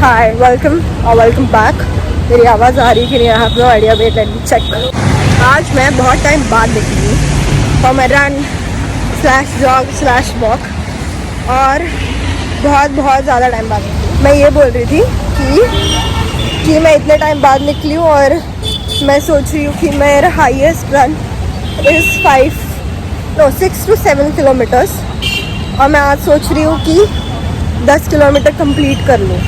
हाय welcome और welcome back. मेरी आवाज़ आ रही है कि नहीं? I have no idea, wait let me check. आज मैं बहुत टाइम बाद निकली हूँ for my run slash jog slash walk, और बहुत ज़्यादा टाइम बाद निकली। मैं ये बोल रही थी कि मैं इतने टाइम बाद निकली हूँ और मैं सोच रही हूँ कि मेरा highest run is 6 to 7 kilometres, और मैं आज सोच रही हूँ कि 10 किलोमीटर कंप्लीट कर लूँ।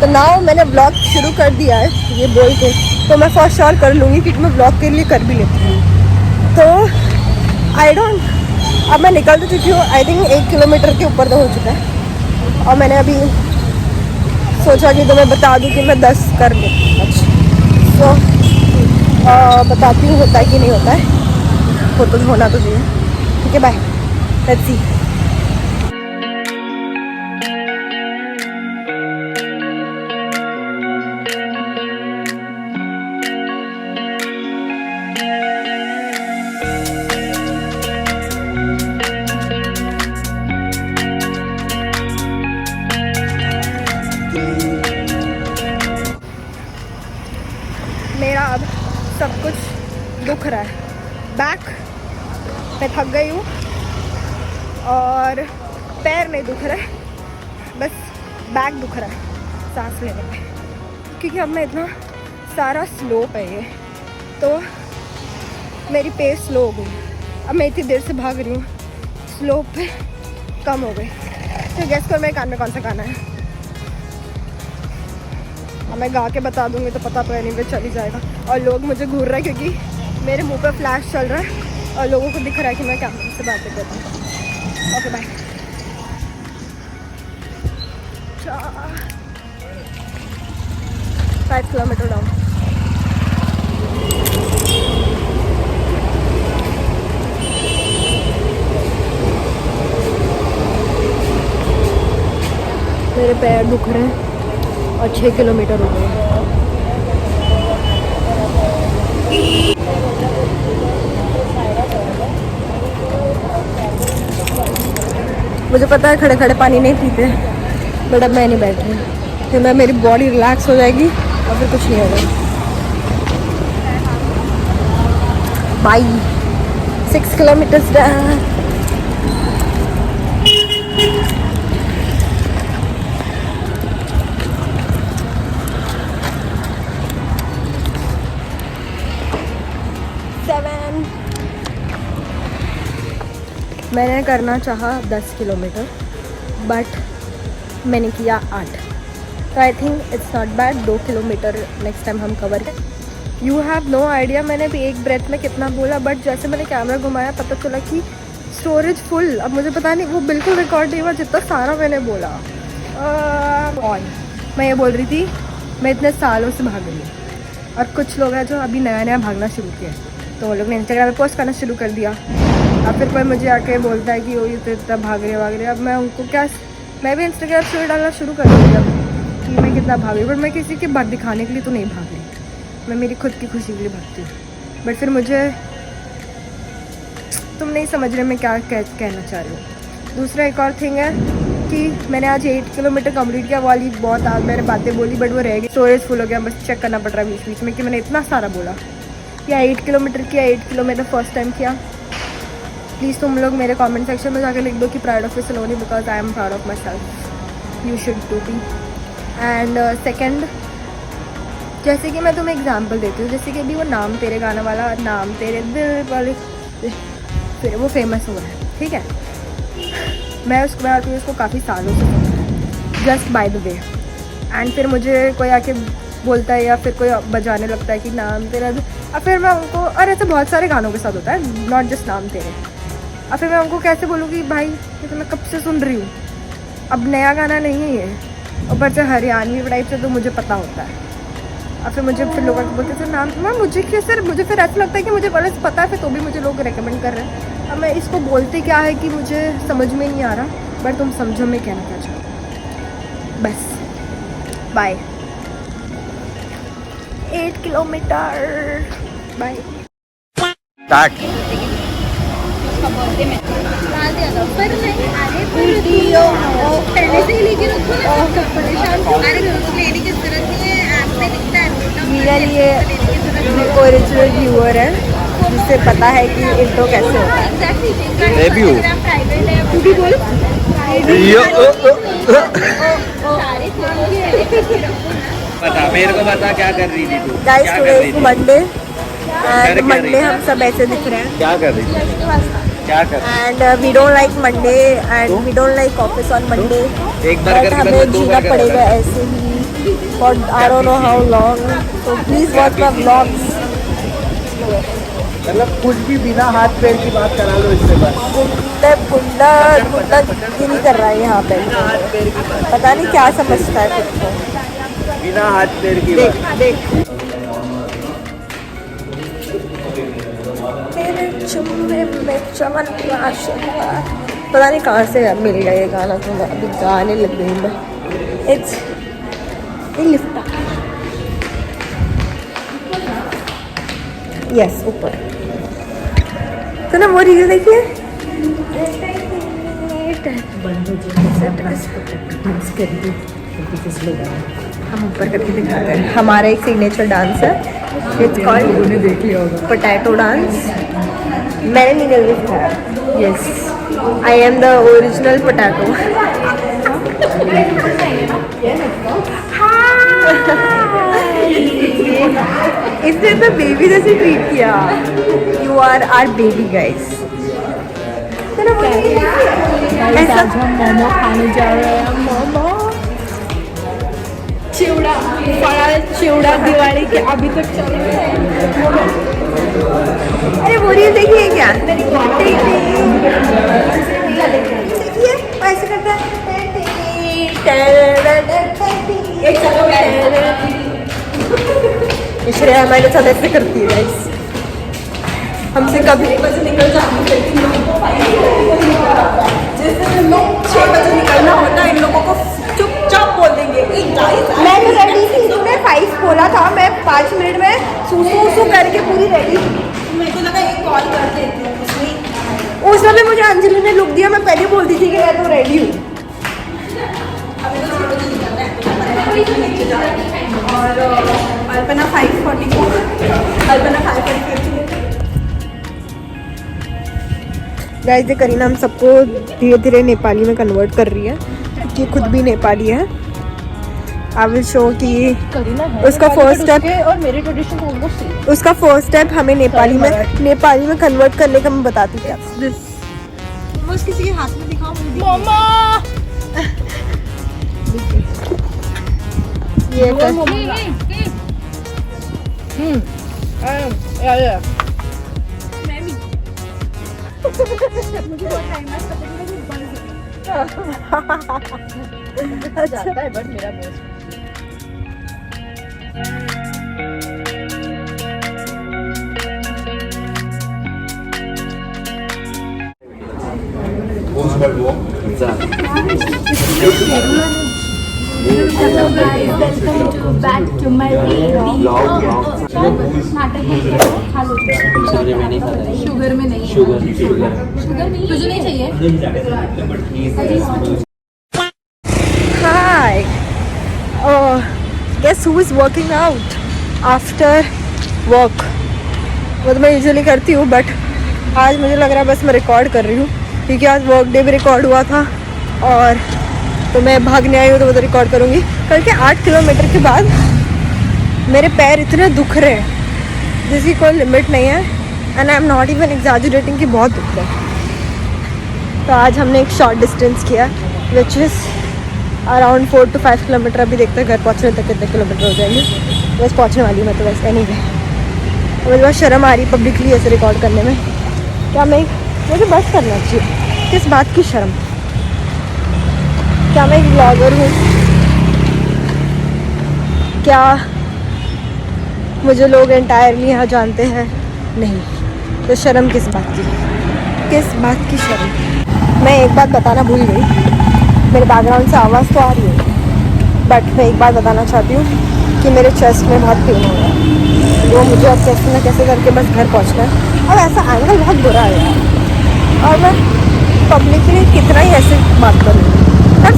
तो नाउ मैंने ब्लॉग शुरू कर दिया है ये बोल के, तो मैं फॉर श्योर कर लूँगी क्योंकि मैं ब्लॉग के लिए कर भी लेती हूँ। तो आई डोंट, अब मैं निकल तो चुकी हूँ, आई थिंक 1 किलोमीटर के ऊपर तो हो चुका है, और मैंने अभी सोचा कि तुम्हें बता दूँ कि मैं 10 कर लूँ। तो बताती हूँ होता है कि नहीं होता है, हो तो होना तो चाहिए। ठीक है, बाय, लेट्स सी। मेरा अब सब कुछ दुख रहा है, बैक मैं थक गई हूँ और पैर नहीं दुख रहा है, बस बैक दुख रहा है सांस लेने में, क्योंकि अब मैं इतना सारा स्लोप है ये, तो मेरी पेस स्लो हो गई। अब मैं इतनी देर से भाग रही हूँ, स्लोप पे कम हो गई। तो गेस कर मेरे कान में कौन सा गाना है? अब मैं गा के बता दूंगी तो पता तो नहीं पे चल ही जाएगा, और लोग मुझे घूर रहे हैं क्योंकि मेरे मुंह पे फ्लैश चल रहा है और लोगों को दिख रहा है कि मैं कैमरे से बातें कर रही हूँ। Okay bye. 5 kilometre down. मेरे पैर दुख रहे हैं और 6 किलोमीटर हो गए। मुझे पता है खड़े खड़े पानी नहीं पीते, बट अब मैं नहीं बैठ रही, फिर मेरी बॉडी रिलैक्स हो जाएगी और फिर कुछ नहीं होगा। बाय। 6 kilometres done. मैंने करना चाहा 10 किलोमीटर, बट मैंने किया 8, तो I think it's not bad. 2 kilometre next time हम कवर करें। यू हैव नो आइडिया मैंने भी एक ब्रेथ में कितना बोला, बट जैसे मैंने कैमरा घुमाया पता चला कि स्टोरेज फुल। अब मुझे पता नहीं, वो बिल्कुल रिकॉर्ड नहीं हुआ जितना सारा मैंने बोला। ऑन मैं ये बोल रही थी, मैं इतने सालों से भाग रही हूँ, और कुछ लोग हैं जो अभी नया नया भागना शुरू किया, तो वो लोग ने इंस्टाग्राम पे पोस्ट करना शुरू कर दिया। अब फिर कोई मुझे आके बोलता है कि वो ये तो इतना भाग रहे। अब मैं उनको क्या, मैं भी इंस्टाग्राम स्टोरी डालना शुरू कर दूँगी अब कि मैं कितना भाग रही हूँ, बट मैं किसी के बात दिखाने के लिए तो नहीं भाग रही, मैं मेरी खुद की खुशी के लिए भागती हूँ। बट फिर मुझे, तुम नहीं समझ रहे मैं क्या कहना चाह रही हूँ। दूसरा एक और थिंग है कि मैंने आज 8 किलोमीटर कंप्लीट किया, वाली बहुत आज मैंने बातें बोली बट वो रह गई, स्टोरेज फुल हो गया, बस चेक करना पड़ रहा है बीच बीच में कि मैंने इतना सारा बोला। या 8 किलोमीटर किया, 8 किलोमीटर फर्स्ट टाइम किया। प्लीज़ तुम लोग मेरे कमेंट सेक्शन में जाकर लिख दो कि proud of your Saloni, because I am proud of myself, you should do be. And second, जैसे कि मैं तुम्हें एग्जांपल देती हूँ, जैसे कि अभी वो नाम तेरे गाना वाला, नाम तेरे दिल वाले, फिर वो फेमस हो रहा है, ठीक है। मैं उसको काफ़ी सालों से सुन रहा हूँ, just by the way. And फिर मुझे कोई आके बोलता है या फिर कोई बजाने लगता है कि नाम तेरा, और फिर मैं उनको, और ऐसे बहुत सारे गानों के साथ होता है, नॉट जस्ट नाम तेरे। और फिर मैं उनको कैसे बोलूँ कि भाई ये तो मैं कब से सुन रही हूँ, अब नया गाना नहीं है ये, ऊपर से हरियाणवी टाइप से, तो मुझे पता होता है। और फिर मुझे फिर लोग बोलते हैं नाम, मुझे कैसे, मुझे फिर ऐसा लगता है कि मुझे पहले से पता है, फिर तो भी मुझे लोग रेकमेंड कर रहे हैं। अब मैं इसको बोलते क्या है कि मुझे समझ में नहीं आ रहा, बट तुम समझो मैं कहना क्या चाहूँ। बस बाय। 8 kilometre bye. स्टार्ट। पर नहीं आगे वीडियो पहले से ही लेके रखो ना। मेरा ये ओरिजिनल व्यूअर है जिससे पता है कि इंट्रो कैसे होता है। Review. तू भी बोल। बता मेरे को बता क्या कर रही थी तू? गाइस क्या टुडे कर रही इज थी? मंडे कर एंड क्या मंडे रही? हम सब ऐसे दिख रहे हैं क्या कर रही थी? क्या कर रही and we don't like Monday and we don't like office on Monday थी? एक बार बट करके हमें बदला, दो जीना बार कर पड़ेगा बदला। ऐसे ही for I don't know how long so please watch my vlogs. मतलब कुछ भी बिना हाथ पैर की बात करा लो इससे बस। गुंडा गिरी कर रहा है यहाँ पे पता नहीं क्या समझता है खुद को। बिना हाथ पैर की देख बात। देख तेरे चुम्मे में चमन राशि पता नहीं कहाँ से मिल गया ये गाना तो मैं अभी गाने लग गई मैं। इट्स लिफ्ट यस ऊपर तो ना वो रील देखिए हम ऊपर करके दिखाते हैं हमारा एक सिग्नेचर डांस है इट्स कॉल्ड देख लिया होगा पोटैटो डांस। मैंने नीरज ने सिखाया yes I am the original potato. इसने तो बेबी जैसे ट्रीट किया। You are are baby guys. ऐसा हम मोमो खाने जा रहे हैं मोमो चिवड़ा बड़ा चिवड़ा दिवाली के अभी तक चल रहा है। अरे वो रील देखिए क्या देखिए ऐसे करता है श्रेया हमारे साथ ऐसे करती है गाइस हमसे कभी 1 बजे निकल जाती है जैसे इन लोग 6 बजे निकलना होता है इन लोगों को चुपचाप बोल देंगे मैं तो रेडी थी तूने 5 बोला था मैं 5 मिनट में सूसू करके पूरी रेडी थी। मेरे को लगा एक कॉल कर देती हूँ उस समय मुझे अंजलि ने लुक दिया मैं पहले बोलती थी कि मैं तो रेडी हूँ। और अल्पना 5:44 अल्पना 5:45 गाइस ये करीना हम सबको धीरे धीरे नेपाली में कन्वर्ट कर रही है क्योंकि खुद भी नेपाली है। आई विल शो कि उसका फर्स्ट स्टेप और मेरे ट्रेडिशन ऑलमोस्ट उसका फर्स्ट स्टेप हमें नेपाली में कन्वर्ट करने का मैं बताती हूँ। बस किसी के हाथ में दिखाओ मम्मा ये कर मैं भी मुझे बहुत टाइम है जाता है बट मेरा best back to my sugar में नहीं शुगर तुझे नहीं चाहिए। Hi. Oh, guess who is working out after work? वो तो मैं यूजुअली करती हूँ बट आज मुझे लग रहा है बस मैं रिकॉर्ड कर रही हूँ क्योंकि आज वर्क डे भी रिकॉर्ड हुआ था और तो मैं भागने आई हूँ तो वो तो रिकॉर्ड करूँगी। कल के 8 किलोमीटर के बाद मेरे पैर इतने दुख रहे हैं जिसकी कोई लिमिट नहीं है and I am not even exaggerating कि बहुत दुख रहे हैं। तो आज हमने एक शॉर्ट डिस्टेंस किया which is around 4 to 5 kilometre. अभी देखते हैं घर पहुँचने तक कितने किलोमीटर हो जाएंगे। बस पहुँचने वाली मैं तो बस एनीवे मुझे बहुत शर्म आ रही पब्लिकली ऐसे रिकॉर्ड करने में। क्या मुझे बस करना चाहिए किस बात की शर्म। क्या मैं एक ब्लॉगर हूँ? क्या मुझे लोग एंटायरली यहाँ जानते हैं? नहीं। तो शर्म किस बात की शर्म। मैं एक बात बताना भूल गई मेरे बैकग्राउंड से आवाज़ तो आ रही है बट मैं एक बात बताना चाहती हूँ कि मेरे चेस्ट में बहुत पेन हो रहा है वो मुझे अब कैसे ना कैसे करके बस घर पहुँचना है। और ऐसा एंगल बहुत बुरा है यार और मैं पब्लिकली कितना ही ऐसे बात कर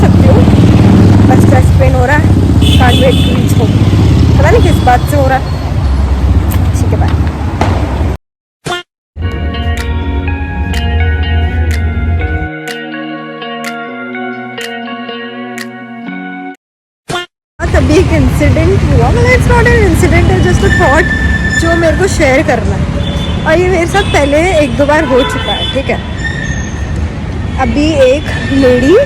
सकती हूँ बस रीच हो, पता नहीं किस बात से हो रहा है। ठीक है बाय। तभी एक इंसिडेंट हुआ, मतलब इट्स नॉट एन इंसिडेंट, है जस्ट अ थॉट जो मेरे को शेयर करना है। और ये मेरे साथ पहले 1-2 बार हो चुका है, ठीक है। अभी एक लेडी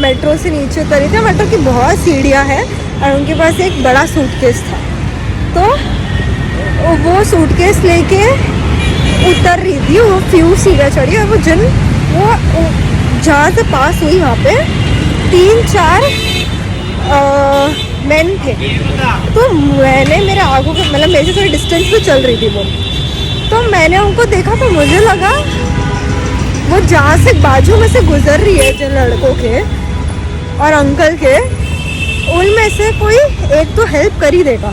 मेट्रो से नीचे उतरी थी, मेट्रो की बहुत सीढ़ियाँ हैं और उनके पास एक बड़ा सूटकेस था, तो वो सूटकेस लेके उतर रही थी, वो फ्यू सीढ़ियाँ चढ़ी और वो जहाँ से पास हुई वहाँ पे 3-4 मैन थे। तो मैंने मेरे आगू के, मतलब मेरे से थोड़ी डिस्टेंस पे चल रही थी वो, तो मैंने उनको देखा तो मुझे लगा वो जहाँ से बाजू में से गुजर रही है जिन लड़कों के और अंकल के, उनमें से कोई एक तो हेल्प कर ही देगा।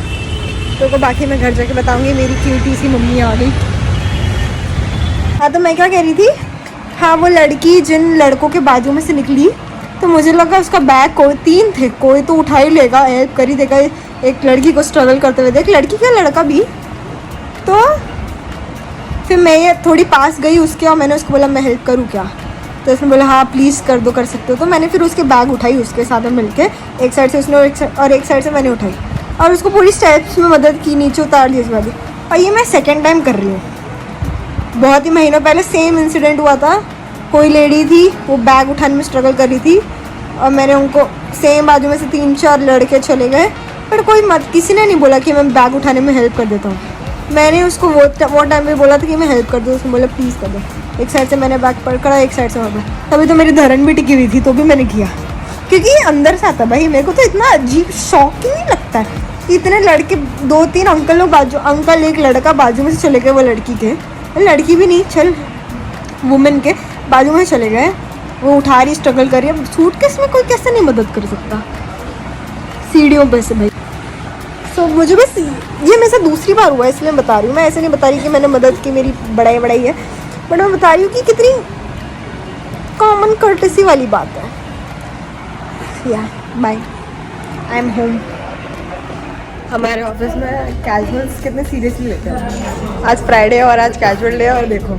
तो बाकी मैं घर जाके बताऊंगी, मेरी क्यूटी सी मम्मी आ गई। हाँ, तो मैं क्या कह रही थी, हाँ वो लड़की जिन लड़कों के बाजू में से निकली, तो मुझे लगा उसका बैग कोई 3 थे, कोई तो उठा ही लेगा, हेल्प कर ही देगा एक लड़की को स्ट्रगल करते हुए, एक लड़की क्या लड़का भी। तो फिर मैं ये थोड़ी पास गई उसके और मैंने उसको बोला मैं हेल्प करूँ क्या, तो उसने बोला हाँ प्लीज़ कर दो, कर सकते हो। तो मैंने फिर उसके बैग उठाई उसके साथ में मिलके, एक साइड से उसने और एक साइड से मैंने उठाई और उसको पूरी स्टेप्स में मदद की, नीचे उतार दी उसके बाद। और ये मैं सेकेंड टाइम कर रही हूँ। बहुत ही महीनों पहले सेम इंसिडेंट हुआ था, कोई लेडी थी वो बैग उठाने में स्ट्रगल कर रही थी और मैंने उनको सेम बाजू में से 3-4 लड़के चले गए, पर किसी ने नहीं बोला कि मैं बैग उठाने में हेल्प कर देता हूँ। मैंने उसको वो टाइम पे बोला था कि मैं हेल्प कर दूँ, उसने बोला प्लीज़ कर दो। एक साइड से मैंने बैग पकड़ा, एक साइड से वहाँ, तभी तो मेरी धरन भी टिकी हुई थी, तो भी मैंने किया, क्योंकि अंदर से आता भाई। मेरे को तो इतना अजीब शॉकिंग नहीं लगता है, इतने लड़के 2-3 अंकल लोग अंकल एक लड़का बाजू में से चले गए, वो लड़की भी नहीं, चल वुमेन के बाजू में चले गए, वो उठा रही, स्ट्रगल कर रही है। सूटकेस में कोई कैसे नहीं मदद कर सकता सीढ़ियों पे से भाई। सो मुझे बस ये मेरे साथ दूसरी बार हुआ है, इसलिए बता रही हूँ। मैं ऐसे नहीं बता रही कि मैंने मदद की, मेरी बड़ाई है, बट मैं बता रही हूँ कि कितनी कॉमन कर्टेसी वाली बात है। या बाय, आई एम होम। हमारे ऑफिस में कैजुअल्स कितने सीरियसली लेते हैं। आज फ्राइडे है और आज कैजुअल डे है, और देखो